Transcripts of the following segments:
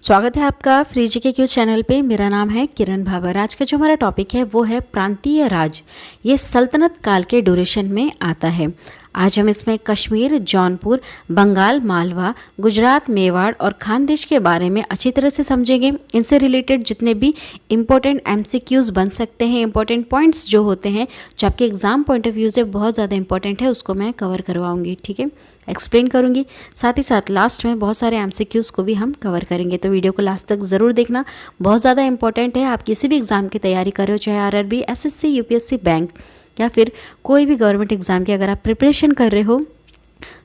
स्वागत है आपका फ्री जीके क्यूज चैनल पे। मेरा नाम है किरण भावर। आज का जो हमारा टॉपिक है वो है प्रांतीय राज। ये सल्तनत काल के ड्यूरेशन में आता है। आज हम इसमें कश्मीर, जौनपुर, बंगाल, मालवा, गुजरात, मेवाड़ और खानदेश के बारे में अच्छी तरह से समझेंगे। इनसे रिलेटेड जितने भी इम्पोर्टेंट एमसीक्यूज बन सकते हैं, इम्पोर्टेंट पॉइंट्स जो होते हैं, जो आपके एग्जाम पॉइंट ऑफ व्यू से बहुत ज़्यादा इंपॉर्टेंट है, उसको मैं कवर करवाऊंगी। ठीक है, एक्सप्लेन करूंगी। साथ ही साथ लास्ट में बहुत सारे एमसीक्यूज को भी हम कवर करेंगे, तो वीडियो को लास्ट तक ज़रूर देखना, बहुत ज़्यादा इंपॉर्टेंट है। आप किसी भी एग्जाम की तैयारी कर रहे हो, चाहे आरआरबी, एसएससी, यूपीएससी, बैंक या फिर कोई भी गवर्नमेंट एग्जाम की अगर आप प्रिपरेशन कर रहे हो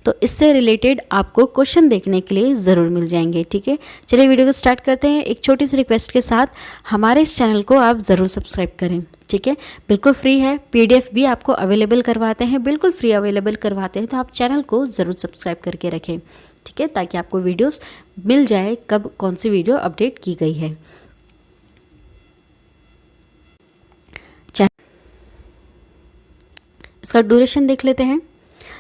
तो इससे रिलेटेड आपको क्वेश्चन देखने के लिए ज़रूर मिल जाएंगे। ठीक है, चलिए वीडियो को स्टार्ट करते हैं। एक छोटी सी रिक्वेस्ट के साथ हमारे इस चैनल को आप ज़रूर सब्सक्राइब करें। ठीक है, बिल्कुल फ्री है। पीडीएफ भी आपको अवेलेबल करवाते हैं, बिल्कुल फ्री अवेलेबल करवाते हैं, तो आप चैनल को ज़रूर सब्सक्राइब करके रखें। ठीक है, ताकि आपको वीडियोस मिल जाए कब कौन सी वीडियो अपडेट की गई है। इसका ड्यूरेशन देख लेते हैं।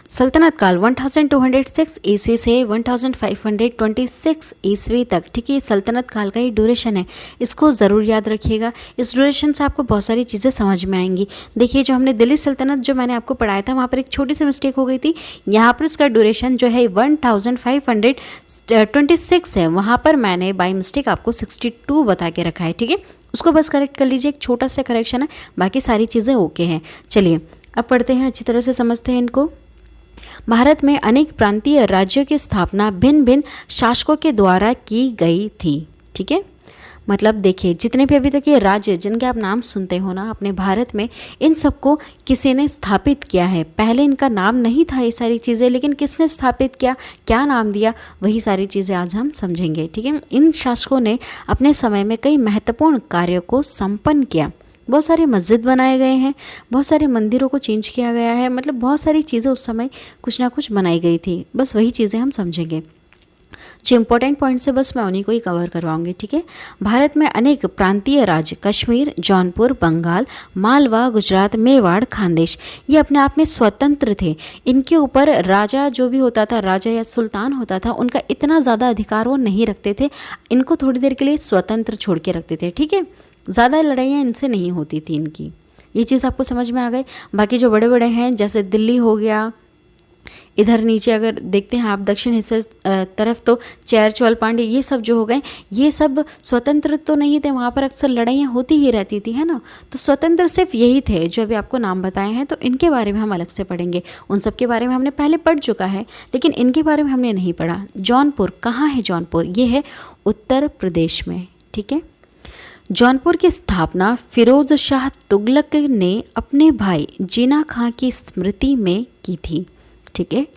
सल्तनत काल 1206 ईस्वी से 1526 ईस्वी तक। ठीक है, सल्तनत काल का ही ड्यूरेशन है, इसको ज़रूर याद रखिएगा। इस ड्यूरेशन से आपको बहुत सारी चीज़ें समझ में आएंगी। देखिए, जो हमने दिल्ली सल्तनत जो मैंने आपको पढ़ाया था, वहाँ पर एक छोटी सी मिस्टेक हो गई थी। यहाँ पर इसका ड्यूरेशन जो है 1526 है, वहाँ पर मैंने बाई मिस्टेक आपको 62 बता के रखा है। ठीक है, उसको बस करेक्ट कर लीजिए, एक छोटा सा करेक्शन है, बाकी सारी चीज़ें ओके हैं। चलिए अब पढ़ते हैं, अच्छी तरह से समझते हैं इनको। भारत में अनेक प्रांतीय राज्यों की स्थापना भिन्न भिन्न शासकों के द्वारा की गई थी। ठीक है, मतलब देखिए, जितने भी अभी तक ये राज्य जिनके आप नाम सुनते हो ना अपने भारत में, इन सबको किसी ने स्थापित किया है। पहले इनका नाम नहीं था ये सारी चीज़ें, लेकिन किसने स्थापित किया, क्या नाम दिया, वही सारी चीज़ें आज हम समझेंगे। ठीक है, इन शासकों ने अपने समय में कई महत्वपूर्ण कार्यों को संपन्न किया। बहुत सारे मस्जिद बनाए गए हैं, बहुत सारे मंदिरों को चेंज किया गया है, मतलब बहुत सारी चीज़ें उस समय कुछ ना कुछ बनाई गई थी। बस वही चीज़ें हम समझेंगे। जो इंपॉर्टेंट पॉइंट्स है बस मैं उन्हीं को ही कवर करवाऊंगी। ठीक है, भारत में अनेक प्रांतीय राज्य, कश्मीर, जौनपुर, बंगाल, मालवा, गुजरात, मेवाड़, खानदेश, ये अपने आप में स्वतंत्र थे। इनके ऊपर राजा जो भी होता था, राजा या सुल्तान होता था, उनका इतना ज़्यादा अधिकार वो नहीं रखते थे। इनको थोड़ी देर के लिए स्वतंत्र छोड़ के रखते थे। ठीक है, ज़्यादा लड़ाइयाँ इनसे नहीं होती थी इनकी, ये चीज़ आपको समझ में आ गई। बाकी जो बड़े बड़े हैं, जैसे दिल्ली हो गया, इधर नीचे अगर देखते हैं आप दक्षिण हिस्से तरफ, तो चेर चोल पांड्य, ये सब जो हो गए, ये सब स्वतंत्र तो नहीं थे, वहाँ पर अक्सर लड़ाइयाँ होती ही रहती थी, है ना। तो स्वतंत्र सिर्फ यही थे जो अभी आपको नाम बताए हैं, तो इनके बारे में हम अलग से पढ़ेंगे। उन सब के बारे में हमने पहले पढ़ चुका है, लेकिन इनके बारे में हमने नहीं पढ़ा। जौनपुर कहाँ है? जौनपुर ये है उत्तर प्रदेश में। ठीक है, जौनपुर की स्थापना फिरोज शाह तुगलक ने अपने भाई जीना खां की स्मृति में की थी। ठीक है,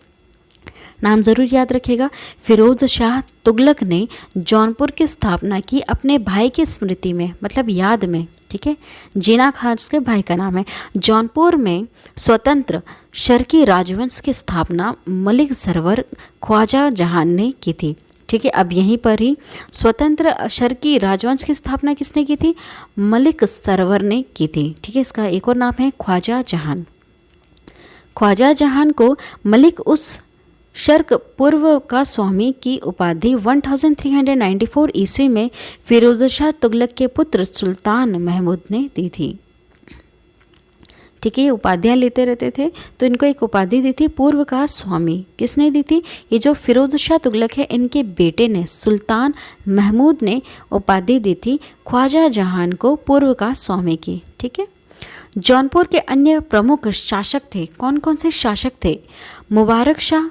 नाम ज़रूर याद रखिएगा। फिरोज शाह तुगलक ने जौनपुर की स्थापना की अपने भाई की स्मृति में, मतलब याद में। ठीक है, जीना खां उसके भाई का नाम है। जौनपुर में स्वतंत्र शर्की राजवंश की स्थापना मलिक सरवर ख्वाजा जहान ने की थी। ठीक है, अब यहीं पर ही स्वतंत्र शर्की राजवंश की स्थापना किसने की थी? मलिक सरवर ने की थी। ठीक है, इसका एक और नाम है ख्वाजा जहान। ख्वाजा जहान को मलिक उस शर्क पूर्व का स्वामी की उपाधि 1394 ईस्वी में फिरोज शाह तुगलक के पुत्र सुल्तान महमूद ने दी थी। ठीक है, ये उपाधियाँ लेते रहते थे, तो इनको एक उपाधि दी थी पूर्व का स्वामी। किसने दी थी? ये जो फिरोज शाह तुगलक है, इनके बेटे ने, सुल्तान महमूद ने उपाधि दी थी ख्वाजा जहान को पूर्व का स्वामी की। ठीक है, जौनपुर के अन्य प्रमुख शासक थे। कौन कौन से शासक थे? मुबारक शाह,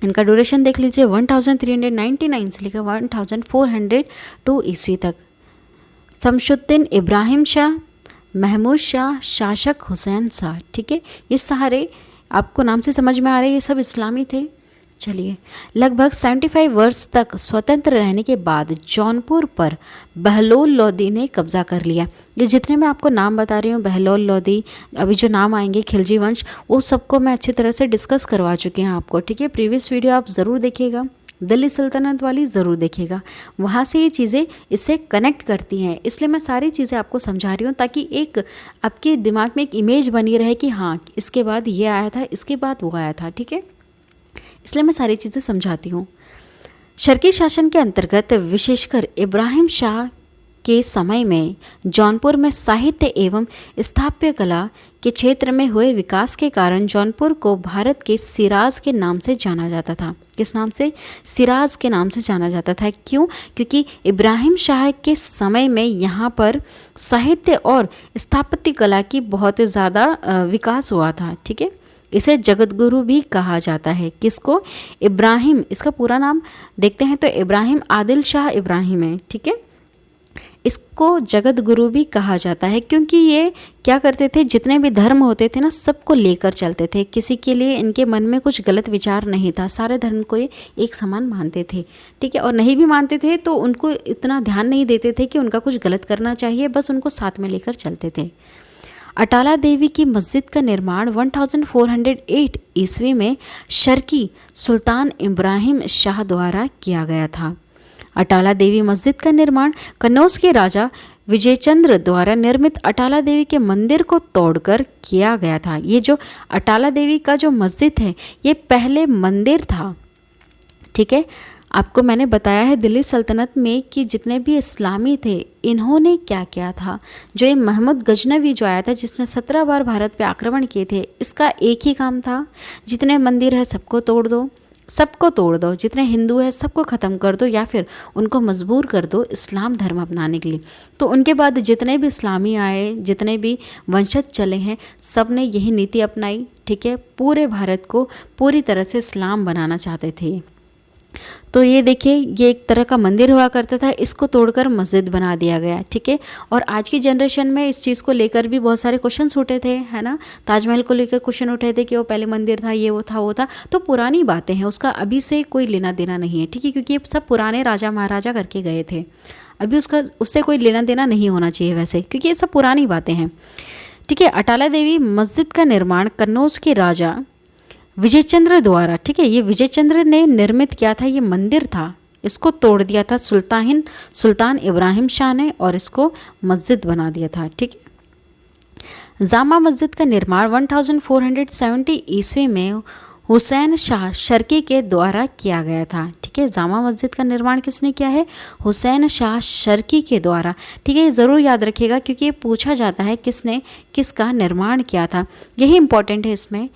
इनका ड्यूरेशन देख लीजिए, 1399 से लेकर 1402 ईस्वी तक। शमशुद्दीन इब्राहिम शाह, महमूद शाह, शासक हुसैन शाह। ठीक है, ये सारे आपको नाम से समझ में आ रहे हैं, ये सब इस्लामी थे। चलिए, लगभग 75 वर्ष तक स्वतंत्र रहने के बाद जौनपुर पर बहलोल लोदी ने कब्जा कर लिया। ये जितने मैं आपको नाम बता रही हूँ, बहलोल लोदी, अभी जो नाम आएंगे, खिलजी वंश, वो सबको मैं अच्छी तरह से डिस्कस करवा चुकी हैं आपको। ठीक है, प्रीवियस वीडियो आप ज़रूर देखिएगा, दिल्ली सल्तनत वाली ज़रूर देखिएगा, वहाँ से ये चीज़ें इससे कनेक्ट करती हैं। इसलिए मैं सारी चीज़ें आपको समझा रही हूँ, ताकि एक आपके दिमाग में एक इमेज बनी रहे कि हाँ, इसके बाद ये आया था, इसके बाद वो आया था। ठीक है, इसलिए मैं सारी चीज़ें समझाती हूँ। शर्की शासन के अंतर्गत विशेषकर इब्राहिम शाह के समय में जौनपुर में साहित्य एवं स्थापत्य कला के क्षेत्र में हुए विकास के कारण जौनपुर को भारत के सिराज के नाम से जाना जाता था। किस नाम से? सिराज के नाम से जाना जाता था। क्यों? क्योंकि इब्राहिम शाह के समय में यहाँ पर साहित्य और स्थापत्य कला की बहुत ज़्यादा विकास हुआ था। ठीक है, इसे जगत गुरु भी कहा जाता है। किसको? इब्राहिम, इसका पूरा नाम देखते हैं तो इब्राहिम आदिल शाह इब्राहिम है। ठीक है, इसको जगत गुरु भी कहा जाता है क्योंकि ये क्या करते थे, जितने भी धर्म होते थे ना सबको लेकर चलते थे। किसी के लिए इनके मन में कुछ गलत विचार नहीं था, सारे धर्म को ये एक समान मानते थे। ठीक है, और नहीं भी मानते थे तो उनको इतना ध्यान नहीं देते थे कि उनका कुछ गलत करना चाहिए, बस उनको साथ में लेकर चलते थे। अटाला देवी की मस्जिद का निर्माण 1408 ईस्वी में शर्की सुल्तान इब्राहिम शाह द्वारा किया गया था। अटाला देवी मस्जिद का निर्माण कन्नौज के राजा विजयचंद्र द्वारा निर्मित अटाला देवी के मंदिर को तोड़कर किया गया था। ये जो अटाला देवी का जो मस्जिद है ये पहले मंदिर था। ठीक है, आपको मैंने बताया है दिल्ली सल्तनत में कि जितने भी इस्लामी थे इन्होंने क्या किया था, जो ये महमूद गजनवी जो आया था जिसने 17 बार भारत पे आक्रमण किए थे, इसका एक ही काम था, जितने मंदिर है सबको तोड़ दो, सबको तोड़ दो, जितने हिंदू है सबको ख़त्म कर दो या फिर उनको मजबूर कर दो इस्लाम धर्म अपनाने के लिए। तो उनके बाद जितने भी इस्लामी आए, जितने भी वंशज चले हैं, सब ने यही नीति अपनाई। ठीक है, पूरे भारत को पूरी तरह से इस्लाम बनाना चाहते थे। तो ये देखिए, ये एक तरह का मंदिर हुआ करता था, इसको तोड़कर मस्जिद बना दिया गया। ठीक है, और आज की जनरेशन में इस चीज़ को लेकर भी बहुत सारे क्वेश्चंस उठे थे, है ना। ताजमहल को लेकर क्वेश्चन उठे थे कि वो पहले मंदिर था, ये वो था वो था। तो पुरानी बातें हैं, उसका अभी से कोई लेना देना नहीं है। ठीक है, क्योंकि ये सब पुराने राजा महाराजा करके गए थे, अभी उससे कोई लेना देना नहीं होना चाहिए वैसे, क्योंकि ये सब पुरानी बातें हैं। ठीक है, अटाला देवी मस्जिद का निर्माण कन्नौज के राजा विजयचंद्र द्वारा, ठीक है, ये विजयचंद्र ने निर्मित किया था, ये मंदिर था, इसको तोड़ दिया था सुल्तान इब्राहिम शाह ने और इसको मस्जिद बना दिया था। ठीक है, जामा मस्जिद का निर्माण 1470 ईस्वी में हुसैन शाह शर्की के द्वारा किया गया था। ठीक है, जामा मस्जिद का निर्माण किसने किया है? हुसैन शाह शर्की के द्वारा। ठीक है, ये ज़रूर याद रखिएगा क्योंकि ये पूछा जाता है किसने किसका निर्माण किया था, यही इंपॉर्टेंट है इसमें।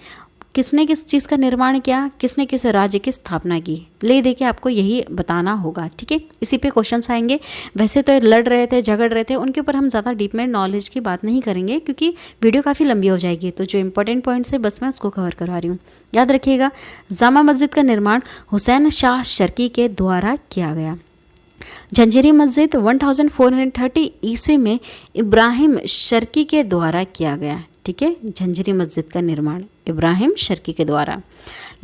किसने किस चीज़ का निर्माण किया, किसने किस राज्य की स्थापना की, ले दे के आपको यही बताना होगा। ठीक है, इसी पे क्वेश्चंस आएंगे। वैसे तो लड़ रहे थे, झगड़ रहे थे, उनके ऊपर हम ज़्यादा डीप में नॉलेज की बात नहीं करेंगे क्योंकि वीडियो काफ़ी लंबी हो जाएगी। तो जो इंपॉर्टेंट पॉइंट्स है बस मैं उसको कवर करवा रही हूँ, याद रखिएगा। जामा मस्जिद का निर्माण हुसैन शाह शर्की के द्वारा किया गया। झंझरी मस्जिद 1430 ईस्वी में इब्राहिम शर्की के द्वारा किया गया। ठीक है, झंझरी मस्जिद का निर्माण इब्राहिम शर्की के द्वारा।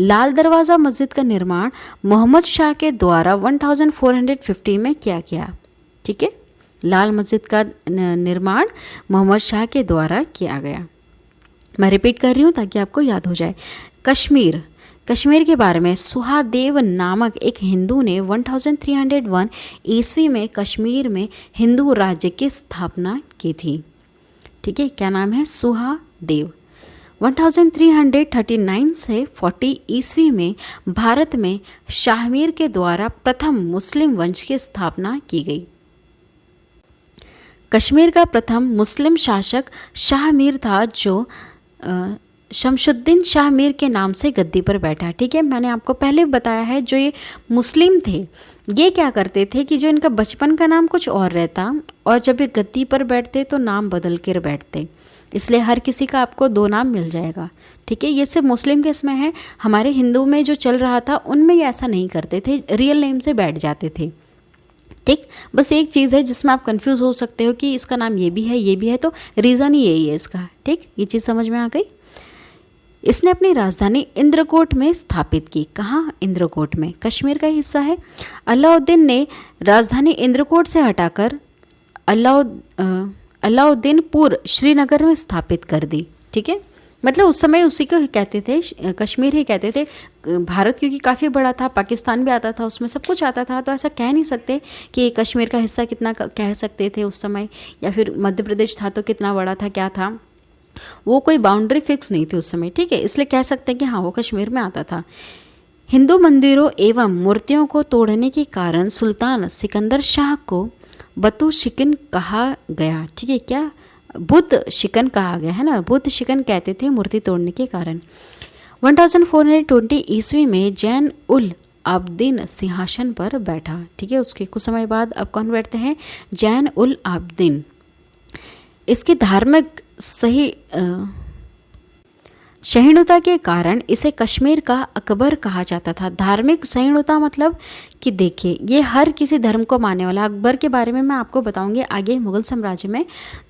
लाल दरवाज़ा मस्जिद का निर्माण मोहम्मद शाह के द्वारा 1450 में किया गया। ठीक है, लाल मस्जिद का निर्माण मोहम्मद शाह के द्वारा किया गया। मैं रिपीट कर रही हूँ ताकि आपको याद हो जाए। कश्मीर के बारे में सुहादेव नामक एक हिंदू ने 1301 ईस्वी में कश्मीर में हिंदू राज्य की स्थापना की थी। ठीक है, क्या नाम है? सुहादेव। 1339 से 40 ईस्वी में भारत में शाहमीर के द्वारा प्रथम मुस्लिम वंश की स्थापना की गई। कश्मीर का प्रथम मुस्लिम शासक शाहमीर था जो शमशुद्दीन शाहमीर के नाम से गद्दी पर बैठा। ठीक है, मैंने आपको पहले बताया है जो ये मुस्लिम थे ये क्या करते थे कि जो इनका बचपन का नाम कुछ और रहता और जब ये गद्दी पर बैठते तो नाम बदल कर बैठते, इसलिए हर किसी का आपको 2 नाम मिल जाएगा। ठीक है, ये सिर्फ मुस्लिम के इसमें है, हमारे हिंदू में जो चल रहा था उनमें ये ऐसा नहीं करते थे, रियल नेम से बैठ जाते थे। ठीक, बस एक चीज़ है जिसमें आप कंफ्यूज हो सकते हो कि इसका नाम ये भी है ये भी है, तो रीज़न ही यही है इसका। ठीक, ये चीज़ समझ में आ गई। इसने अपनी राजधानी इंद्रकोट में स्थापित की। कहाँ? इंद्रकोट में, कश्मीर का हिस्सा है। अलाउद्दीन ने राजधानी इंद्रकोट से हटाकर अलाउद्दीनपुर श्रीनगर में स्थापित कर दी। ठीक है, मतलब उस समय उसी को कहते थे, कश्मीर ही कहते थे। भारत क्योंकि काफ़ी बड़ा था, पाकिस्तान भी आता था, उसमें सब कुछ आता था, तो ऐसा कह नहीं सकते कि कश्मीर का हिस्सा कितना कह सकते थे उस समय, या फिर मध्य प्रदेश था तो कितना बड़ा था, क्या था, वो कोई बाउंड्री फिक्स नहीं थी उस समय। ठीक है, इसलिए कह सकते हैं कि हाँ वो कश्मीर में आता था। हिंदू मंदिरों एवं मूर्तियों को तोड़ने के कारण सुल्तान सिकंदर शाह को बतु शिकन कहा गया। ठीक है, क्या बुद्ध शिकन कहा गया है ना, बुद्ध शिकन कहते थे मूर्ति तोड़ने के कारण। 1420 ईस्वी में जैन उल आबदीन सिंहासन पर बैठा। ठीक है, उसके कुछ समय बाद अब कौन बैठते हैं, जैन उल आबदीन। इसकी धार्मिक सहिष्णुता के कारण इसे कश्मीर का अकबर कहा जाता था। धार्मिक सहिष्णुता मतलब कि देखिए, ये हर किसी धर्म को मानने वाला, अकबर के बारे में मैं आपको बताऊंगी आगे मुगल साम्राज्य में।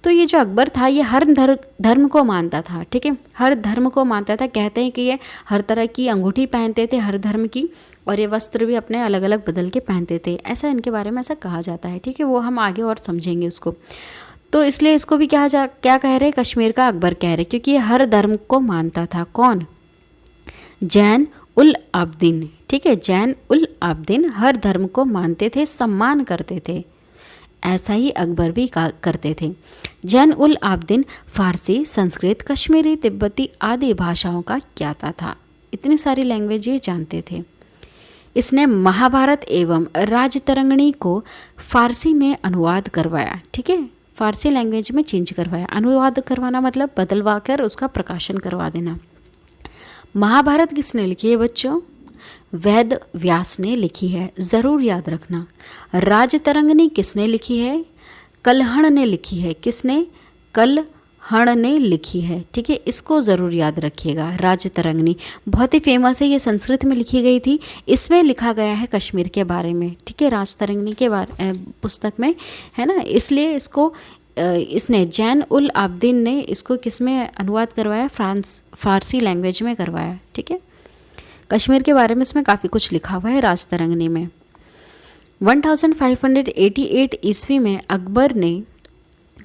तो ये जो अकबर था ये हर धर्म को मानता था। ठीक है, हर धर्म को मानता था। कहते हैं कि ये हर तरह की अंगूठी पहनते थे हर धर्म की, और ये वस्त्र भी अपने अलग अलग बदल के पहनते थे, ऐसा इनके बारे में ऐसा कहा जाता है। ठीक है, वो हम आगे और समझेंगे उसको। तो इसलिए इसको भी क्या कह रहे, कश्मीर का अकबर कह रहे, क्योंकि ये हर धर्म को मानता था। कौन, जैन उल आबदीन। ठीक है, जैन उल आबदीन हर धर्म को मानते थे, सम्मान करते थे। ऐसा ही अकबर भी करते थे। जैन उल आबदीन फारसी, संस्कृत, कश्मीरी, तिब्बती आदि भाषाओं का ज्ञाता था। इतनी सारी लैंग्वेज ये जानते थे। इसने महाभारत एवं राजतरंगिणी को फारसी में अनुवाद करवाया। ठीक है, फारसी लैंग्वेज में चेंज करवाया। अनुवाद करवाना मतलब बदलवा कर उसका प्रकाशन करवा देना। महाभारत किसने लिखी है बच्चों, वेद व्यास ने लिखी है, ज़रूर याद रखना। राजतरंगिणी किसने लिखी है, कल्हण ने लिखी है। किसने, कल्हण ने लिखी है। ठीक है, इसको ज़रूर याद रखिएगा। राजतरंगिणी बहुत ही फेमस है, ये संस्कृत में लिखी गई थी। इसमें लिखा गया है कश्मीर के बारे में। ठीक है, राजतरंगिणी के बारे पुस्तक में है ना, इसलिए इसको इसने जैन उल आबदीन ने इसको किस में अनुवाद करवाया, फारसी लैंग्वेज में करवाया। ठीक है, कश्मीर के बारे में इसमें काफ़ी कुछ लिखा हुआ है राजतरंगिणी में। 1588 ईस्वी में अकबर ने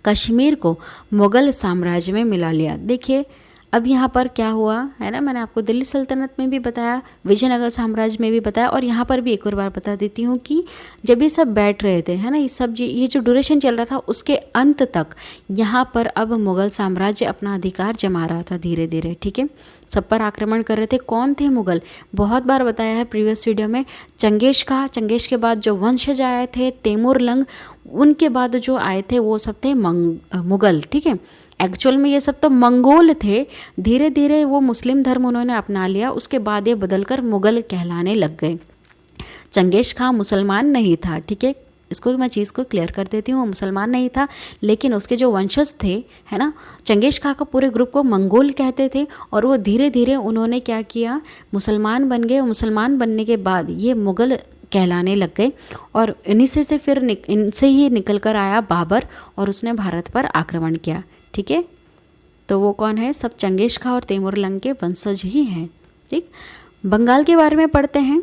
कश्मीर को मुग़ल साम्राज्य में मिला लिया। देखिए अब यहाँ पर क्या हुआ है ना, मैंने आपको दिल्ली सल्तनत में भी बताया, विजयनगर साम्राज्य में भी बताया, और यहाँ पर भी एक और बार बता देती हूँ कि जब ये सब बैठ रहे थे है ना, ये जो ड्यूरेशन चल रहा था उसके अंत तक यहाँ पर अब मुग़ल साम्राज्य अपना अधिकार जमा रहा था धीरे धीरे। ठीक है, सब पर आक्रमण कर रहे थे। कौन थे मुग़ल, बहुत बार बताया है प्रीवियस वीडियो में। चंगेज खां, चंगेज के बाद जो वंशज आए थे तैमूर लंग, उनके बाद जो आए थे वो सब थे मुग़ल। ठीक है, एक्चुअल में ये सब तो मंगोल थे, धीरे धीरे वो मुस्लिम धर्म उन्होंने अपना लिया, उसके बाद ये बदलकर मुग़ल कहलाने लग गए। चंगेज खां मुसलमान नहीं था। ठीक है, इसको मैं चीज़ को क्लियर कर देती हूँ, मुसलमान नहीं था, लेकिन उसके जो वंशज थे है ना, चंगेज खां का पूरे ग्रुप को मंगोल कहते थे, और वो धीरे धीरे उन्होंने क्या किया, मुसलमान बन गए। मुसलमान बनने के बाद ये मुग़ल कहलाने लग गए, और इन्हीं से फिर इनसे ही निकल कर आया बाबर, और उसने भारत पर आक्रमण किया। ठीक है, तो वो कौन है, सब चंगेज खां और तैमूर लंग के वंशज ही हैं। ठीक, बंगाल के बारे में पढ़ते हैं।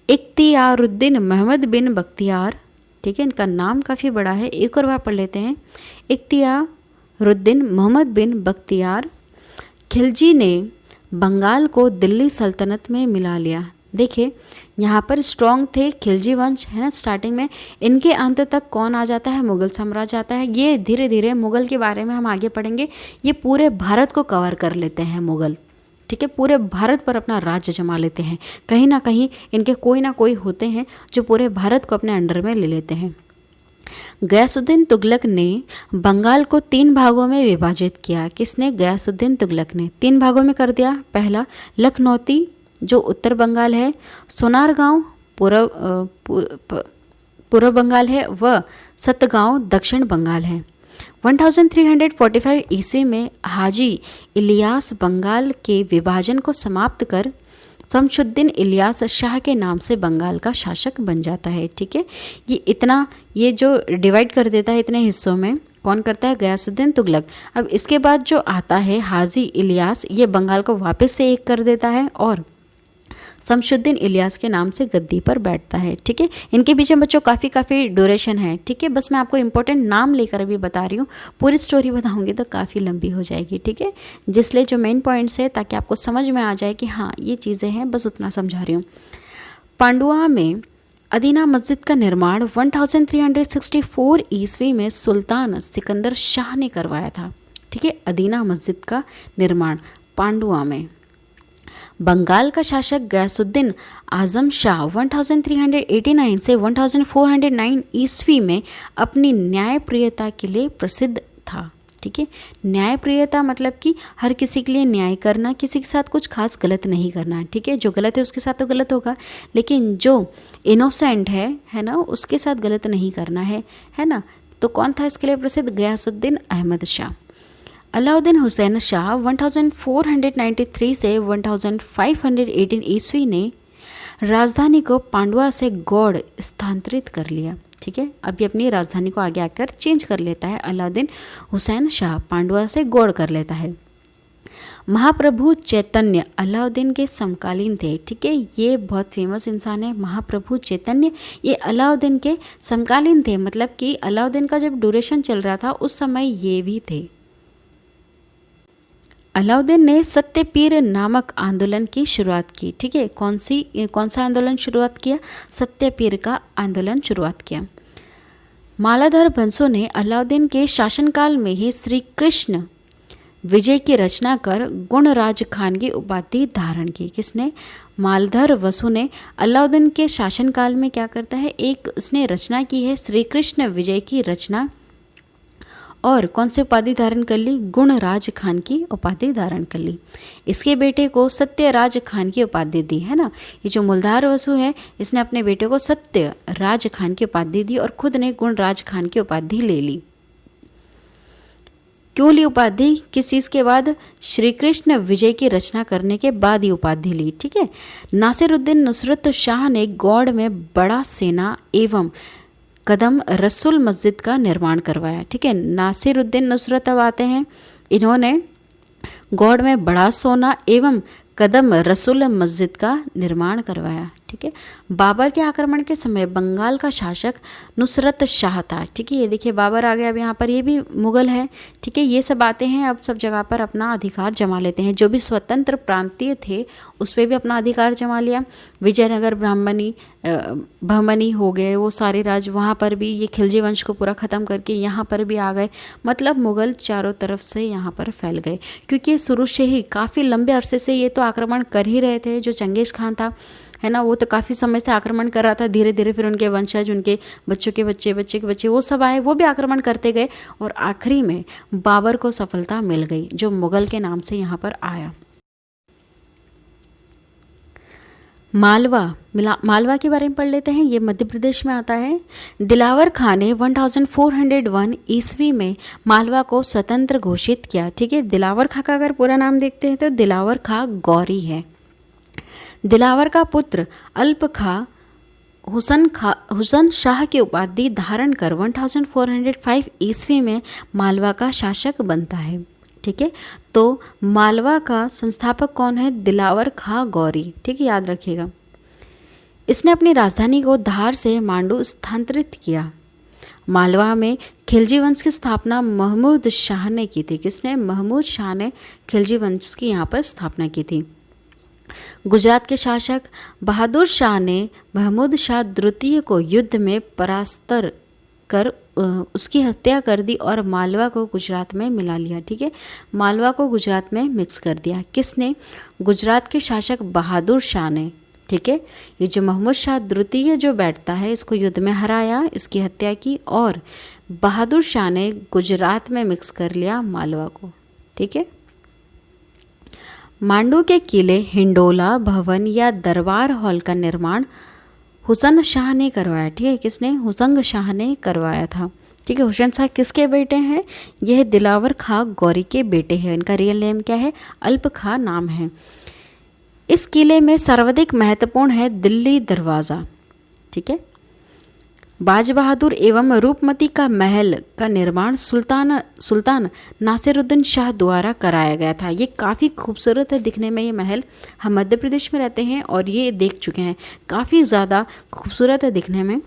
इख्तियारुद्दीन मोहम्मद बिन बख्तियार। ठीक है, इनका नाम काफ़ी बड़ा है, एक और बार पढ़ लेते हैं। इख्तियारुद्दीन मोहम्मद बिन बख्तियार खिलजी ने बंगाल को दिल्ली सल्तनत में मिला लिया। देखिए यहाँ पर स्ट्रॉन्ग थे खिलजी वंश है ना स्टार्टिंग में, इनके अंत तक कौन आ जाता है, मुग़ल साम्राज्य आता है। ये धीरे धीरे मुग़ल के बारे में हम आगे पढ़ेंगे, ये पूरे भारत को कवर कर लेते हैं मुग़ल। ठीक है, पूरे भारत पर अपना राज्य जमा लेते हैं। कहीं ना कहीं इनके कोई ना कोई होते हैं जो पूरे भारत को अपने अंडर में ले लेते हैं। गयासुद्दीन तुगलक ने बंगाल को 3 भागों में विभाजित किया। किसने, गयासुद्दीन तुगलक ने 3 भागों में कर दिया। पहला लखनौती जो उत्तर बंगाल है, सोनारगांव पूर्व बंगाल है, व सतगांव दक्षिण बंगाल है। 1345 ईस्वी में हाजी इलियास बंगाल के विभाजन को समाप्त कर शमशुद्दीन इलियास शाह के नाम से बंगाल का शासक बन जाता है। ठीक है, ये जो डिवाइड कर देता है इतने हिस्सों में, कौन करता है, गयासुद्दीन तुगलक। अब इसके बाद जो आता है हाजी इलियास, ये बंगाल को वापस से एक कर देता है और शमशुद्दीन इलियास के नाम से गद्दी पर बैठता है। ठीक है, इनके बीच में बच्चों काफ़ी ड्यूरेशन है। ठीक है, बस मैं आपको इंपॉर्टेंट नाम लेकर अभी बता रही हूँ, पूरी स्टोरी बताऊँगी तो काफ़ी लंबी हो जाएगी। ठीक है, जिसलिए जो मेन पॉइंट्स है ताकि आपको समझ में आ जाए कि हाँ ये चीज़ें हैं, बस उतना समझा रही हूँ। पांडुआ में अदीना मस्जिद का निर्माण 1364 ईस्वी में सुल्तान सिकंदर शाह ने करवाया था। ठीक है, अदीना मस्जिद का निर्माण पांडुआ में। बंगाल का शासक गयासुद्दीन आजम शाह 1389 से 1409 ईस्वी में अपनी न्यायप्रियता के लिए प्रसिद्ध था। ठीक है, न्यायप्रियता मतलब कि हर किसी के लिए न्याय करना, किसी के साथ कुछ खास गलत नहीं करना। ठीक है, जो गलत है उसके साथ तो गलत होगा, लेकिन जो इनोसेंट है ना, उसके साथ गलत नहीं करना है ना। तो कौन था इसके लिए प्रसिद्ध? गयासुद्दीन अहमद शाह। अलाउद्दीन हुसैन शाह 1493 से 1518 ईस्वी ने राजधानी को पांडुआ से गौड़ स्थानांतरित कर लिया। ठीक है, अभी अपनी राजधानी को आगे आकर चेंज कर लेता है। अलाउद्दीन हुसैन शाह पांडुआ से गौड़ कर लेता है। महाप्रभु चैतन्य अलाउद्दीन के समकालीन थे। ठीक है, ये बहुत फेमस इंसान है महाप्रभु चैतन्य, ये अलाउद्दीन के समकालीन थे, मतलब कि अलाउद्दीन का जब ड्यूरेशन चल रहा था उस समय ये भी थे। अलाउद्दीन ने सत्यपीर नामक आंदोलन की शुरुआत की। ठीक है, कौन सा आंदोलन शुरुआत किया? सत्यपीर का आंदोलन शुरुआत किया। मालाधर बंसु ने अलाउद्दीन के शासनकाल में ही श्री कृष्ण विजय की रचना कर गुणराज खान की उपाधि धारण की। किसने? मालधर वसु ने अलाउद्दीन के शासनकाल में क्या करता है, एक उसने रचना की है श्री कृष्ण विजय की रचना, और कौन सी उपाधि धारण कर ली? गुणराज खान की उपाधि धारण कर ली। इसके बेटे को सत्यराज खान की उपाधि दी, है ना। ये जो मुल्धार वसु है, इसने अपने बेटे को सत्यराज खान की उपाधि दी और खुद ने गुणराज खान की उपाधि ले ली। क्यों ली उपाधि? किस चीज़ के बाद? श्री कृष्ण विजय की रचना करने के बाद ही उपाधि ली। ठीक है, नासिरुद्दीन नुसरत शाह ने गौड़ में बड़ा सेना एवं कदम रसूल मस्जिद का निर्माण करवाया। ठीक है, नासिरुद्दीन नुसरत अब आते हैं, इन्होंने गौड़ में बड़ा सोना एवं कदम रसूल मस्जिद का निर्माण करवाया। ठीक है, बाबर के आक्रमण के समय बंगाल का शासक नुसरत शाह था। ठीक है, ये देखिए बाबर आ गया अब यहाँ पर, ये भी मुगल है। ठीक है, ये सब आते हैं, अब सब जगह पर अपना अधिकार जमा लेते हैं। जो भी स्वतंत्र प्रांतीय थे उस पर भी अपना अधिकार जमा लिया। विजयनगर बहमनी हो गए, वो सारे राज, वहाँ पर भी ये खिलजी वंश को पूरा ख़त्म करके यहाँ पर भी आ गए। मतलब मुग़ल चारों तरफ से यहाँ पर फैल गए, क्योंकि शुरू से ही काफ़ी लंबे अरसे से ये तो आक्रमण कर ही रहे थे। जो चंगेज़ खान था, है ना, वो तो काफ़ी समय से आक्रमण कर रहा था। धीरे धीरे फिर उनके वंशज, उनके बच्चों के बच्चे, बच्चे के बच्चे, वो सब आए, वो भी आक्रमण करते गए, और आखिरी में बाबर को सफलता मिल गई, जो मुग़ल के नाम से यहाँ पर आया। मालवा के बारे में पढ़ लेते हैं। ये मध्य प्रदेश में आता है। दिलावर खां ने 1401 ईस्वी में मालवा को स्वतंत्र घोषित किया। ठीक है, दिलावर खां का अगर पूरा नाम देखते हैं तो दिलावर खां गौरी है। दिलावर का पुत्र अल्प खां हुसन शाह की उपाधि धारण कर 1405 ईस्वी में मालवा का शासक बनता है। ठीक है, तो मालवा का संस्थापक कौन है? दिलावर खां गौरी। ठीक है, याद रखिएगा। इसने अपनी राजधानी को धार से मांडू स्थानांतरित किया। मालवा में खिलजी वंश की स्थापना महमूद शाह ने की थी। किसने? महमूद शाह ने खिलजी वंश की यहाँ पर स्थापना की थी। गुजरात के शासक बहादुर शाह ने महमूद शाह द्वितीय को युद्ध में परास्त कर उसकी हत्या कर दी और मालवा को गुजरात में मिला लिया। ठीक है, मालवा को गुजरात में मिक्स कर दिया। किसने? गुजरात के शासक बहादुर शाह ने। ठीक है, ये जो महमूद शाह द्वितीय जो बैठता है, इसको युद्ध में हराया, इसकी हत्या की, और बहादुर शाह ने गुजरात में मिक्स कर लिया मालवा को। ठीक है, मांडू के किले हिंडोला भवन या दरबार हॉल का निर्माण हुसन शाह ने करवाया। ठीक है, किसने? हुसन शाह ने करवाया था। ठीक है, हुसैन शाह किसके बेटे हैं? यह दिलावर खां गौरी के बेटे हैं। इनका रियल नेम क्या है? अल्प खां नाम है। इस किले में सर्वाधिक महत्वपूर्ण है दिल्ली दरवाज़ा। ठीक है, बाज बहादुर एवं रूपमती का महल का निर्माण सुल्तान नासिरुद्दीन शाह द्वारा कराया गया था। ये काफ़ी खूबसूरत है दिखने में। ये महल, हम मध्य प्रदेश में रहते हैं और ये देख चुके हैं, काफ़ी ज़्यादा खूबसूरत है दिखने में।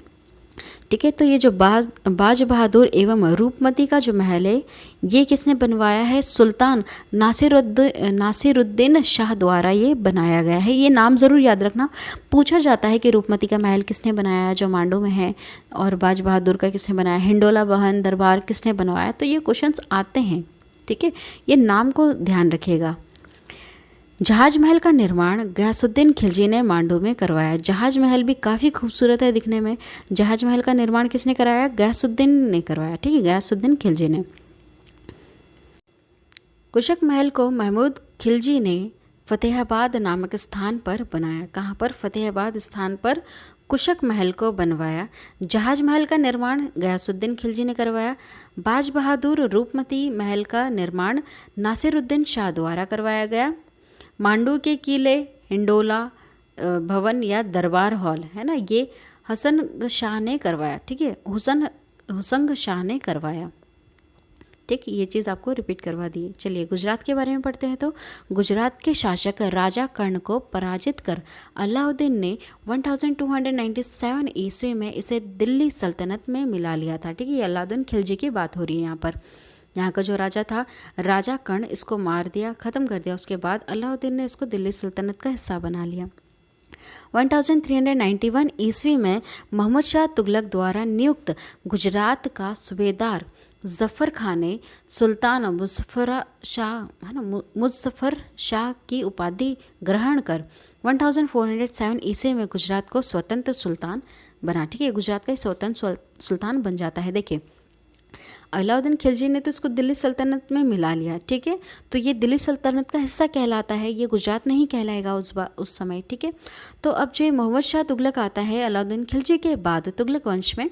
ठीक है, तो ये जो बाज बहादुर एवं रूपमती का जो महल है, ये किसने बनवाया है? सुल्तान नासिरुद्दीन शाह द्वारा ये बनाया गया है। ये नाम ज़रूर याद रखना। पूछा जाता है कि रूपमती का महल किसने बनाया जो मांडू में है, और बाज बहादुर का किसने बनाया, हिंडोला भवन दरबार किसने बनवाया, तो ये क्वेश्चंस आते हैं। ठीक है, ये नाम को ध्यान रखिएगा। जहाज महल का निर्माण गयासुद्दीन खिलजी ने मांडू में करवाया। जहाज महल भी काफ़ी खूबसूरत है दिखने में। जहाज महल का निर्माण किसने कराया? गयासुद्दीन ने करवाया, ठीक है, गयासुद्दीन खिलजी ने। कुशक महल को महमूद खिलजी ने फतेहाबाद नामक स्थान पर बनाया। कहाँ पर? फतेहाबाद स्थान पर कुशक महल को बनवाया। जहाज महल का निर्माण गयासुद्दीन खिलजी ने करवाया। बाज बहादुर रूपमती महल का निर्माण नासिरुद्दीन शाह द्वारा करवाया गया। मांडू के किले, हिंडोला भवन या दरबार हॉल है ना, ये हसन शाह ने करवाया, ठीक है, हुसंग शाह ने करवाया। ठीक, ये चीज़ आपको रिपीट करवा दी। चलिए गुजरात के बारे में पढ़ते हैं। तो गुजरात के शासक राजा कर्ण को पराजित कर अलाउद्दीन ने 1297 ईस्वी में इसे दिल्ली सल्तनत में मिला लिया था। ठीक है, ये अलाउद्दीन खिलजी की बात हो रही है यहाँ पर। यहाँ का जो राजा था राजा कर्ण, इसको मार दिया, ख़त्म कर दिया। उसके बाद अलाउद्दीन ने इसको दिल्ली सल्तनत का हिस्सा बना लिया। 1391 ईस्वी में मोहम्मद शाह तुगलक द्वारा नियुक्त गुजरात का सूबेदार जफ़र खान ने सुल्तान मुज़फ़्फ़र शाह की उपाधि ग्रहण कर 1407 ईस्वी में गुजरात को स्वतंत्र सुल्तान बना। ठीक है, गुजरात का स्वतंत्र सुल्तान बन जाता है। देखिए अलाउद्दीन खिलजी ने तो इसको दिल्ली सल्तनत में मिला लिया। ठीक है, तो ये दिल्ली सल्तनत का हिस्सा कहलाता है, ये गुजरात नहीं कहलाएगा उस समय। ठीक है, तो अब जो मोहम्मद शाह तुगलक आता है अलाउद्दीन खिलजी के बाद तुगलक वंश में,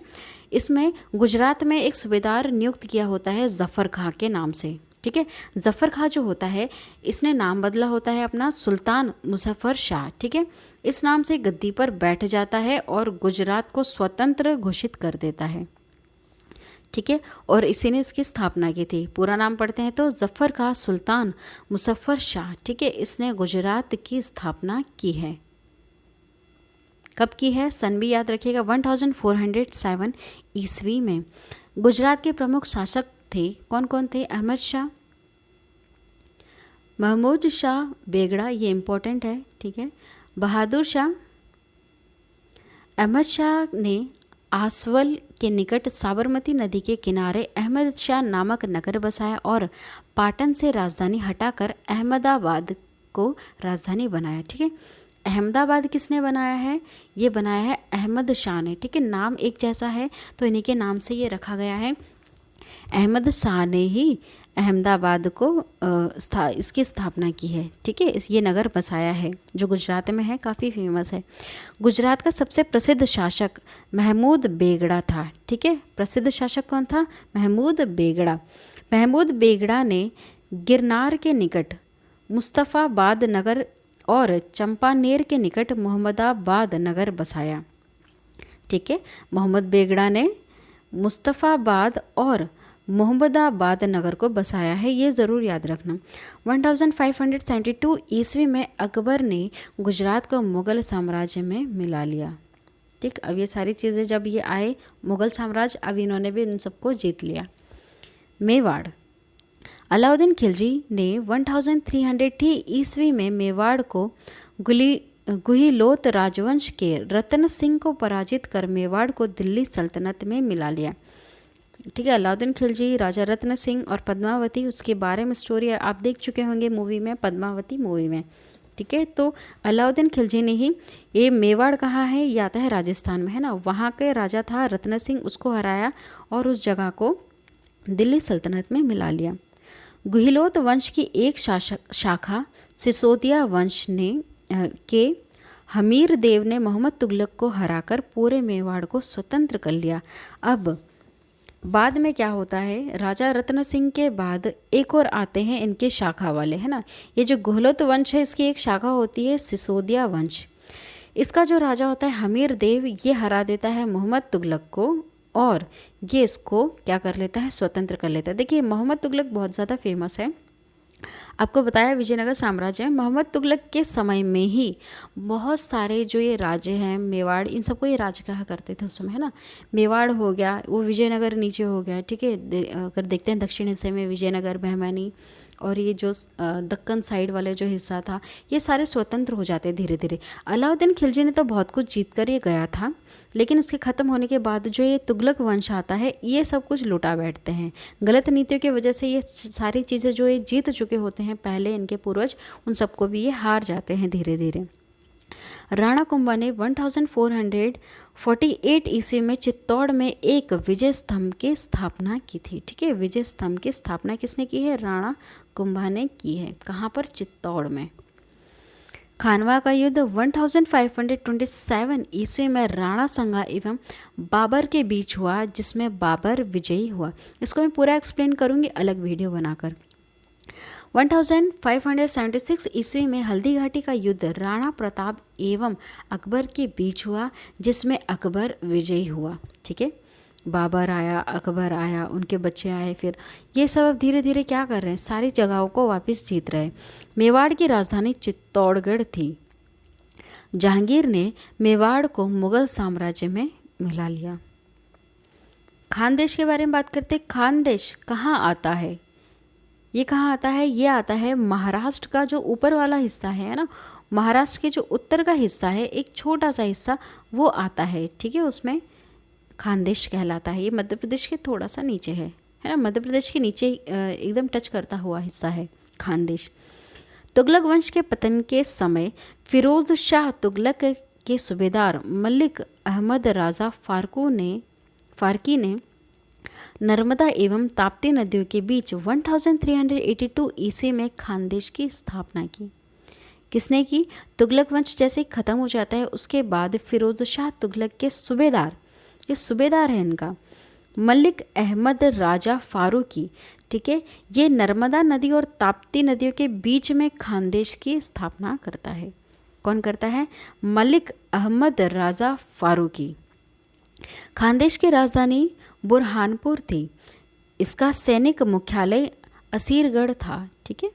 इसमें गुजरात में एक सूबेदार नियुक्त किया होता है ज़फ़र खां के नाम से। ठीक है, ज़फ़र खां जो होता है इसने नाम बदला होता है अपना सुल्तान मुज़फ़्फ़र शाह। ठीक है, इस नाम से गद्दी पर बैठ जाता है और गुजरात को स्वतंत्र घोषित कर देता है। ठीक है, और इसी ने इसकी स्थापना की थी। पूरा नाम पढ़ते हैं तो ज़फ़र खां सुल्तान मुज़फ़्फ़र शाह। ठीक है, इसने गुजरात की स्थापना की है। कब की है? सन भी याद रखिएगा, 1407 ईस्वी में। गुजरात के प्रमुख शासक थे, कौन कौन थे? अहमद शाह, महमूद शाह बेगड़ा, ये इम्पोर्टेंट है। ठीक है, बहादुर शाह। अहमद शाह ने आसवल के निकट साबरमती नदी के किनारे अहमद शाह नामक नगर बसाया और पाटन से राजधानी हटाकर अहमदाबाद को राजधानी बनाया। ठीक है, अहमदाबाद किसने बनाया है? ये बनाया है अहमद शाह ने। ठीक है, नाम एक जैसा है तो इन्हीं के नाम से ये रखा गया है। अहमद शाह ने ही अहमदाबाद को इसकी स्थापना की है। ठीक है, ये नगर बसाया है जो गुजरात में है, काफ़ी फेमस है। गुजरात का सबसे प्रसिद्ध शासक महमूद बेगड़ा था। ठीक है, प्रसिद्ध शासक कौन था? महमूद बेगड़ा। महमूद बेगड़ा ने गिरनार के निकट मुस्तफ़ाबाद नगर और चंपानेर के निकट मोहम्मदाबाद नगर बसाया। ठीक है, मोहम्मद बेगड़ा ने मुस्तफ़ाबाद और मोहम्मदाबाद नगर को बसाया है, ये ज़रूर याद रखना। 1572 ईस्वी में अकबर ने गुजरात को मुग़ल साम्राज्य में मिला लिया। ठीक, अब ये सारी चीज़ें जब ये आए मुग़ल साम्राज्य, अब इन्होंने भी इन सबको जीत लिया। मेवाड़, अलाउद्दीन खिलजी ने 1303 ईस्वी में मेवाड़ को गुहिलोत राजवंश के रतन सिंह को पराजित कर मेवाड़ को दिल्ली सल्तनत में मिला लिया। ठीक है, अलाउद्दीन खिलजी, राजा रत्न सिंह और पद्मावती, उसके बारे में स्टोरी आप देख चुके होंगे मूवी में, पद्मावती मूवी में। ठीक है, तो अलाउद्दीन खिलजी ने ही, ये मेवाड़ कहाँ है? ये आता है राजस्थान में, है ना। वहाँ के राजा था रत्न सिंह, उसको हराया और उस जगह को दिल्ली सल्तनत में मिला लिया। गुहिलोत वंश की एक शाखा सिसोदिया वंश ने के हमीर देव ने मोहम्मद तुगलक को हराकर पूरे मेवाड़ को स्वतंत्र कर लिया। अब बाद में क्या होता है, राजा रत्न सिंह के बाद एक और आते हैं इनके शाखा वाले, है ना। ये जो गुहिलोत वंश है इसकी एक शाखा होती है सिसोदिया वंश। इसका जो राजा होता है हमीर देव, ये हरा देता है मोहम्मद तुगलक को और ये इसको क्या कर लेता है? स्वतंत्र कर लेता है। देखिए मोहम्मद तुगलक बहुत ज़्यादा फेमस है। आपको बताया विजयनगर साम्राज्य में मोहम्मद तुगलक के समय में ही बहुत सारे जो ये राज्य हैं, मेवाड़, इन सबको ये राज कहा करते थे उस समय, है ना। मेवाड़ हो गया, वो विजयनगर नीचे हो गया। ठीक है, अगर देखते हैं दक्षिण हिस्से में विजयनगर, बहमनी, और ये जो दक्कन साइड वाले जो हिस्सा था, ये सारे स्वतंत्र हो जाते हैं धीरे धीरे। अलाउद्दीन खिलजी ने तो बहुत कुछ जीत कर ये गया था, लेकिन इसके ख़त्म होने के बाद जो ये तुगलक वंश आता है, ये सब कुछ लुटा बैठते हैं। गलत नीतियों की वजह से ये सारी चीज़ें जो ये जीत चुके होते हैं पहले इनके पूर्वज, उन सबको भी ये हार जाते हैं धीरे धीरे। राणा कुंभा ने 1448 ईस्वी में चित्तौड़ में एक विजय स्तंभ की स्थापना की थी। ठीक है, विजय स्तंभ की स्थापना किसने की है? राणा कुंभा ने की है। कहाँ पर? चित्तौड़ में। खानवा का युद्ध 1527 ईस्वी में राणा संगा एवं बाबर के बीच हुआ, जिसमें बाबर विजयी हुआ। इसको मैं पूरा एक्सप्लेन करूंगी अलग वीडियो बनाकर। 1576 ईस्वी में हल्दी घाटी का युद्ध राणा प्रताप एवं अकबर के बीच हुआ, जिसमें अकबर विजयी हुआ। ठीक है, बाबर आया, अकबर आया, उनके बच्चे आए, फिर ये सब अब धीरे धीरे क्या कर रहे हैं? सारी जगहों को वापस जीत रहे हैं। मेवाड़ की राजधानी चित्तौड़गढ़ थी। जहांगीर ने मेवाड़ को मुगल साम्राज्य में मिला लिया। खानदेश के बारे में बात करते। खानदेश कहाँ आता है? ये कहाँ आता है? ये आता है महाराष्ट्र का जो ऊपर वाला हिस्सा है ना, महाराष्ट्र के जो उत्तर का हिस्सा है, एक छोटा सा हिस्सा वो आता है। ठीक है, उसमें खानदेश कहलाता है। ये मध्य प्रदेश के थोड़ा सा नीचे है ना, मध्य प्रदेश के नीचे एकदम टच करता हुआ हिस्सा है खानदेश। तुगलक वंश के पतन के समय फिरोज शाह तुगलक के सूबेदार मलिक अहमद राजा फारकी ने नर्मदा एवं ताप्ती नदियों के बीच 1382 ईस्वी में खानदेश की स्थापना की। किसने की? तुगलक वंश जैसे खत्म हो जाता है, उसके बाद फिरोज शाह तुगलक के सूबेदार, ये सूबेदार है इनका, मलिक अहमद राजा फारूकी, ठीक है, ये नर्मदा नदी और ताप्ती नदियों के बीच में खानदेश की स्थापना करता है। कौन करता है? मलिक अहमद राजा फारूकी। खानदेश की राजधानी बुरहानपुर थी। इसका सैनिक मुख्यालय असीरगढ़ था। ठीक है,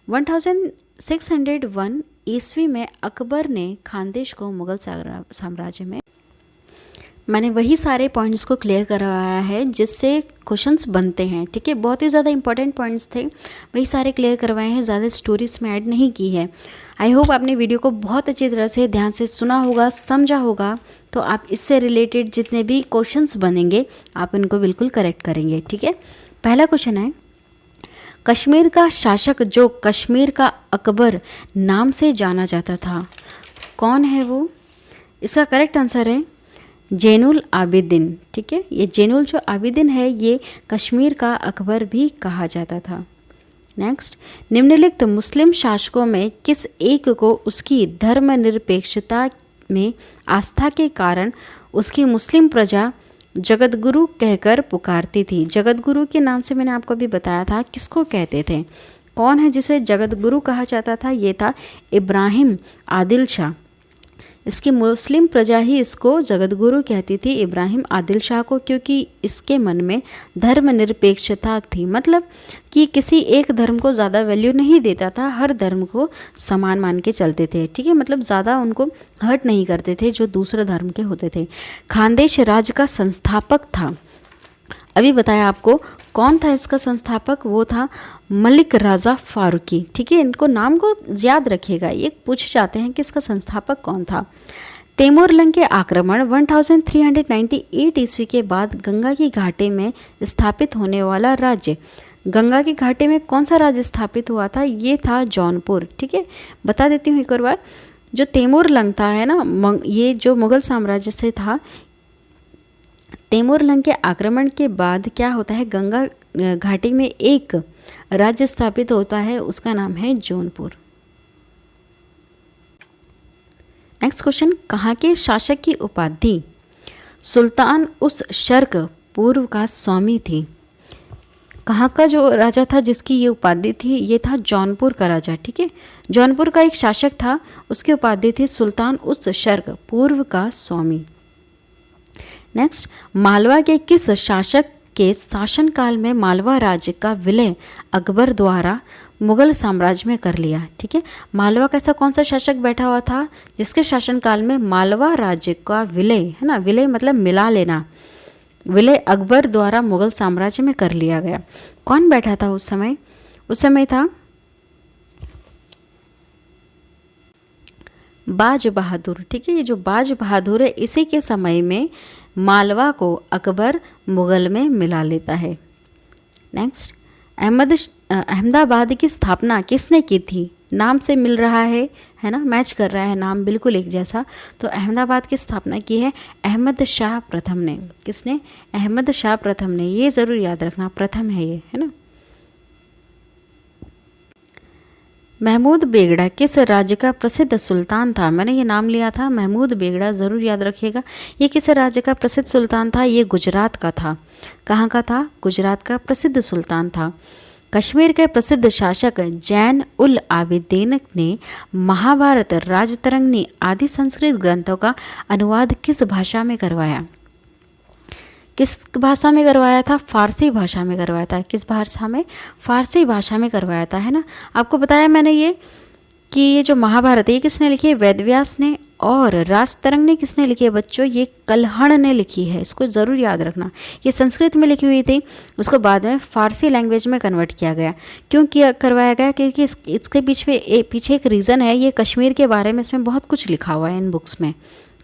1601 ईस्वी में अकबर ने खानदेश को मुगल साम्राज्य में, मैंने वही सारे पॉइंट्स को क्लियर करवाया है जिससे क्वेश्चंस बनते हैं। ठीक है, बहुत ही ज़्यादा इंपॉर्टेंट पॉइंट्स थे, वही सारे क्लियर करवाए हैं, ज़्यादा स्टोरीज में ऐड नहीं की है। आई होप आपने वीडियो को बहुत अच्छी तरह से ध्यान से सुना होगा, समझा होगा, तो आप इससे रिलेटेड जितने भी क्वेश्चंस बनेंगे आप इनको बिल्कुल करेक्ट करेंगे। ठीक है, पहला क्वेश्चन है, कश्मीर का शासक जो कश्मीर का अकबर नाम से जाना जाता था, कौन है वो? इसका करेक्ट आंसर है जैनुल आबिदीन। ठीक है, ये जैनुल जो आबिदीन है ये कश्मीर का अकबर भी कहा जाता था। नेक्स्ट, निम्नलिखित मुस्लिम शासकों में किस एक को उसकी धर्मनिरपेक्षता में आस्था के कारण उसकी मुस्लिम प्रजा जगतगुरु कहकर पुकारती थी? जगतगुरु के नाम से मैंने आपको भी बताया था, किसको कहते थे? कौन है जिसे जगतगुरु कहा जाता था? ये था इब्राहिम आदिल शाह। इसकी मुस्लिम प्रजा ही इसको जगतगुरु कहती थी, इब्राहिम आदिल शाह को, क्योंकि इसके मन में धर्मनिरपेक्षता थी, मतलब कि किसी एक धर्म को ज़्यादा वैल्यू नहीं देता था, हर धर्म को समान मान के चलते थे। ठीक है, मतलब ज़्यादा उनको हर्ट नहीं करते थे जो दूसरे धर्म के होते थे। खानदेश राज्य का संस्थापक था, अभी बताया आपको कौन था इसका संस्थापक, वो था मलिक राजा फारूकी। ठीक है, इनको नाम को याद रखिएगा, ये पूछ जाते हैं कि इसका संस्थापक कौन था। तैमूरलंग के आक्रमण 1398 ईस्वी के बाद गंगा की घाटी में स्थापित होने वाला राज्य, गंगा की घाटी में कौन सा राज्य स्थापित हुआ था? ये था जौनपुर। ठीक है, बता देती हूँ एक और बार, जो तैमूरलंग था है ना, ये जो मुगल साम्राज्य से था, तैमूरलंग के आक्रमण के बाद क्या होता है, गंगा घाटी में एक राज्य स्थापित होता है, उसका नाम है जौनपुर। नेक्स्ट क्वेश्चन, कहाँ के शासक की उपाधि सुल्तान उस शर्क पूर्व का स्वामी थी? कहाँ का जो राजा था जिसकी ये उपाधि थी? ये था जौनपुर का राजा। ठीक है, जौनपुर का एक शासक था, उसकी उपाधि थी सुल्तान उस शर्क पूर्व का स्वामी। नेक्स्ट, मालवा के किस शासक के शासनकाल में मालवा राज्य का विलय अकबर द्वारा मुगल साम्राज्य में कर लिया? ठीक है, मालवा का ऐसा कौन सा शासक बैठा हुआ था जिसके शासनकाल में मालवा राज्य का विलय, है ना, विलय मतलब मिला लेना, विलय अकबर द्वारा मुगल साम्राज्य में कर लिया गया? कौन बैठा था उस समय? उस समय था बाज बहादुर। ठीक है, ये जो बाज बहादुर है इसी के समय में मालवा को अकबर मुगल में मिला लेता है। नेक्स्ट, अहमदाबाद की स्थापना किसने की थी? नाम से मिल रहा है ना, मैच कर रहा है नाम बिल्कुल एक जैसा। तो अहमदाबाद की स्थापना की है अहमद शाह प्रथम ने। किसने? अहमद शाह प्रथम ने। ये ज़रूर याद रखना, प्रथम है ये, है ना। महमूद बेगड़ा किस राज्य का प्रसिद्ध सुल्तान था? मैंने ये नाम लिया था, महमूद बेगड़ा, ज़रूर याद रखिएगा। ये किस राज्य का प्रसिद्ध सुल्तान था? ये गुजरात का था। कहाँ का था? गुजरात का प्रसिद्ध सुल्तान था। कश्मीर के प्रसिद्ध शासक जैन उल आबिदीन ने महाभारत, राजतरंगिणी आदि संस्कृत ग्रंथों का अनुवाद किस भाषा में करवाया? किस भाषा में करवाया था? फारसी भाषा में करवाया था। किस भाषा में? फारसी भाषा में करवाया था, है ना। आपको बताया मैंने ये कि ये जो महाभारत है ये किसने लिखी है? वेदव्यास ने। और राजतरंगिणी किसने लिखी है बच्चों? ये कल्हण ने लिखी है। इसको ज़रूर याद रखना। ये संस्कृत में लिखी हुई थी, उसको बाद में फारसी लैंग्वेज में कन्वर्ट किया गया। क्यों किया करवाया गया? क्योंकि इसके पीछे एक रीज़न है। ये कश्मीर के बारे में इसमें बहुत कुछ लिखा हुआ है इन बुक्स में।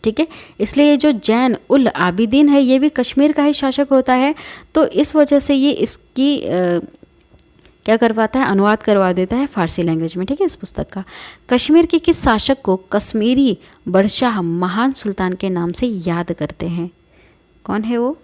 ठीक है, इसलिए ये जो जैन उल आबिदीन है ये भी कश्मीर का ही शासक होता है। तो इस वजह से ये इसकी क्या करवाता है? अनुवाद करवा देता है फारसी लैंग्वेज में। ठीक है, इस पुस्तक का। कश्मीर के किस शासक को कश्मीरी बदशाह महान सुल्तान के नाम से याद करते हैं? कौन है वो?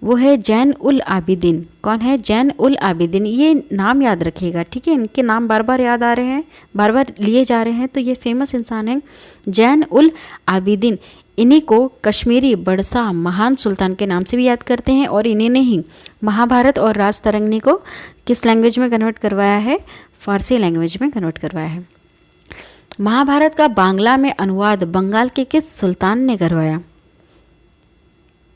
वो है जैन उल आबिदीन। कौन है? जैन उल आबिदीन। ये नाम याद रखिएगा। ठीक है, इनके नाम बार बार याद आ रहे हैं, बार बार लिए जा रहे हैं। तो ये फेमस इंसान है जैन उल आबिदीन। इन्हीं को कश्मीरी बदशाह महान सुल्तान के नाम से भी याद करते हैं। और इन्हीं ने ही महाभारत और राजतरंगिणी को किस लैंग्वेज में कन्वर्ट करवाया है? फारसी लैंग्वेज में कन्वर्ट करवाया है। महाभारत का बांग्ला में अनुवाद बंगाल के किस सुल्तान ने करवाया?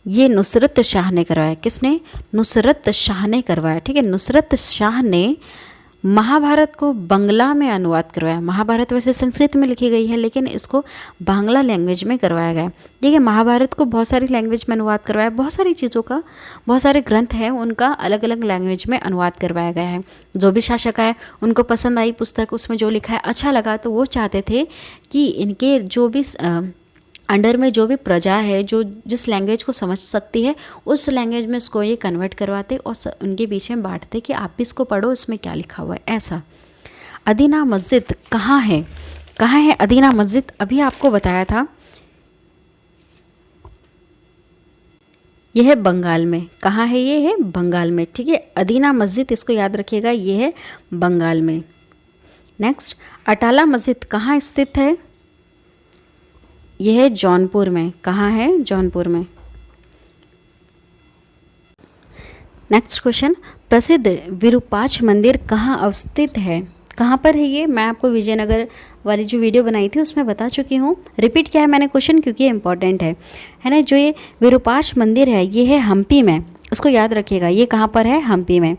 ये नुसरत शाह ने करवाया। किसने? नुसरत शाह ने करवाया। ठीक है, नुसरत शाह ने महाभारत को बांग्ला में अनुवाद करवाया। महाभारत वैसे संस्कृत में लिखी गई है लेकिन इसको बांग्ला लैंग्वेज में करवाया गया। ठीक है, महाभारत को बहुत सारी लैंग्वेज में अनुवाद करवाया। बहुत सारी चीज़ों का, बहुत सारे ग्रंथ हैं उनका अलग अलग लैंग्वेज में अनुवाद करवाया गया है। जो भी शासक आए उनको पसंद आई पुस्तक, उसमें जो लिखा है अच्छा लगा, तो वो चाहते थे कि इनके जो भी अंडर में जो भी प्रजा है, जो जिस लैंग्वेज को समझ सकती है उस लैंग्वेज में इसको ये कन्वर्ट करवाते और उनके बीच में बांटते कि आप भी इसको पढ़ो, इसमें क्या लिखा हुआ है, ऐसा। अदीना मस्जिद कहाँ है? कहाँ है अदीना मस्जिद? अभी आपको बताया था, यह है बंगाल में। कहाँ है? ये है बंगाल में। ठीक है, अदीना मस्जिद इसको याद रखिएगा, ये है बंगाल में। नेक्स्ट, अटाला मस्जिद कहाँ स्थित है? यह है जौनपुर में। कहाँ है? जौनपुर में। नेक्स्ट क्वेश्चन, प्रसिद्ध विरूपाक्ष मंदिर कहाँ अवस्थित है? कहाँ पर है ये? मैं आपको विजयनगर वाली जो वीडियो बनाई थी उसमें बता चुकी हूँ। रिपीट किया है मैंने क्वेश्चन क्योंकि ये इंपॉर्टेंट है ना। जो ये विरूपाक्ष मंदिर है ये है हम्पी में। इसको याद रखिएगा, ये कहाँ पर है? हम्पी में।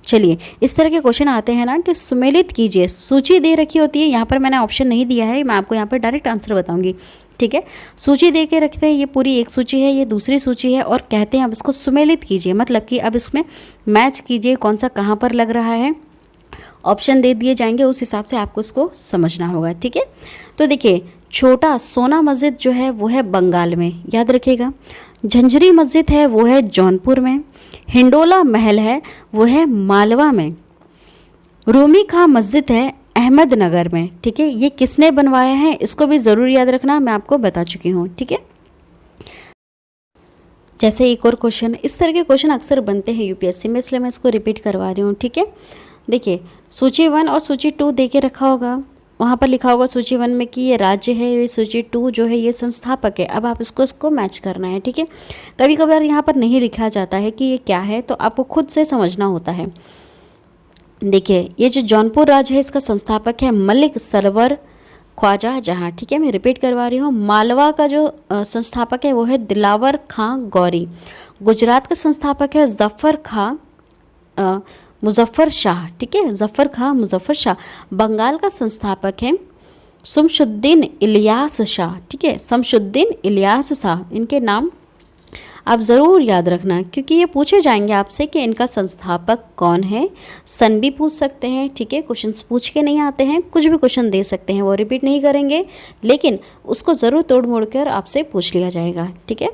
चलिए, इस तरह के क्वेश्चन आते हैं ना कि सुमेलित कीजिए। सूची दे रखी होती है, यहाँ पर मैंने ऑप्शन नहीं दिया है, मैं आपको यहाँ पर डायरेक्ट आंसर बताऊंगी। ठीक है, सूची दे के रखते हैं, ये पूरी एक सूची है, ये दूसरी सूची है, और कहते हैं अब इसको सुमेलित कीजिए, मतलब कि अब इसमें मैच कीजिए कौन सा कहाँ पर लग रहा है। ऑप्शन दे दिए जाएंगे, उस हिसाब से आपको उसको समझना होगा। ठीक है, तो देखिए, छोटा सोना मस्जिद जो है वो है बंगाल में, याद रखिएगा। झंझरी मस्जिद है वो है जौनपुर में। हिंडोला महल है वो है मालवा में। रूमी खां मस्जिद है अहमदनगर में। ठीक है, ये किसने बनवाया है इसको भी ज़रूर याद रखना, मैं आपको बता चुकी हूँ। ठीक है, जैसे एक और क्वेश्चन, इस तरह के क्वेश्चन अक्सर बनते हैं यूपीएससी में, इसलिए मैं इसको रिपीट करवा रही हूँ। ठीक है, देखिए, सूची 1 और सूची 2 दे के रखा होगा, वहाँ पर लिखा होगा सूची 1 में कि ये राज्य है, ये सूची 2 जो है ये संस्थापक है। अब आप इसको मैच करना है। ठीक है, कभी कभार यहाँ पर नहीं लिखा जाता है कि ये क्या है, तो आपको खुद से समझना होता है। देखिए, ये जो जौनपुर राज्य है इसका संस्थापक है मलिक सरवर ख्वाजा जहाँ। ठीक है, मैं रिपीट करवा रही हूँ। मालवा का जो संस्थापक है वो है दिलावर खां गौरी। गुजरात का संस्थापक है जफ़र खां मुजफ्फर शाह। ठीक है, जफ़र खां मुजफ्फर शाह। बंगाल का संस्थापक है शमशुद्दीन इलियास शाह। ठीक है, शमशुद्दीन इलियास शाह। इनके नाम आप ज़रूर याद रखना, क्योंकि ये पूछे जाएंगे आपसे कि इनका संस्थापक कौन है। सन भी पूछ सकते हैं, ठीक है। क्वेश्चंस पूछ के नहीं आते हैं, कुछ भी क्वेश्चन दे सकते हैं, वो रिपीट नहीं करेंगे, लेकिन उसको ज़रूर तोड़ मोड़ कर आपसे पूछ लिया जाएगा, ठीक है।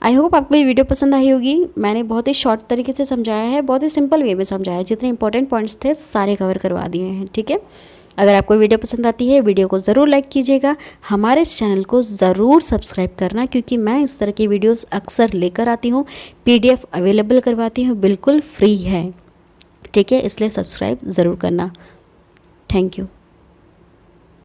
आई होप आपको ये वीडियो पसंद आई होगी। मैंने बहुत ही शॉर्ट तरीके से समझाया है, बहुत ही सिंपल वे में समझाया है, जितने इंपॉर्टेंट पॉइंट्स थे सारे कवर करवा दिए हैं, ठीक है। अगर आपको वीडियो पसंद आती है, वीडियो को ज़रूर लाइक कीजिएगा, हमारे इस चैनल को ज़रूर सब्सक्राइब करना, क्योंकि मैं इस तरह की वीडियोस अक्सर लेकर आती हूँ, PDF अवेलेबल करवाती हूँ, बिल्कुल फ्री है, ठीक है। इसलिए सब्सक्राइब ज़रूर करना। Thank you.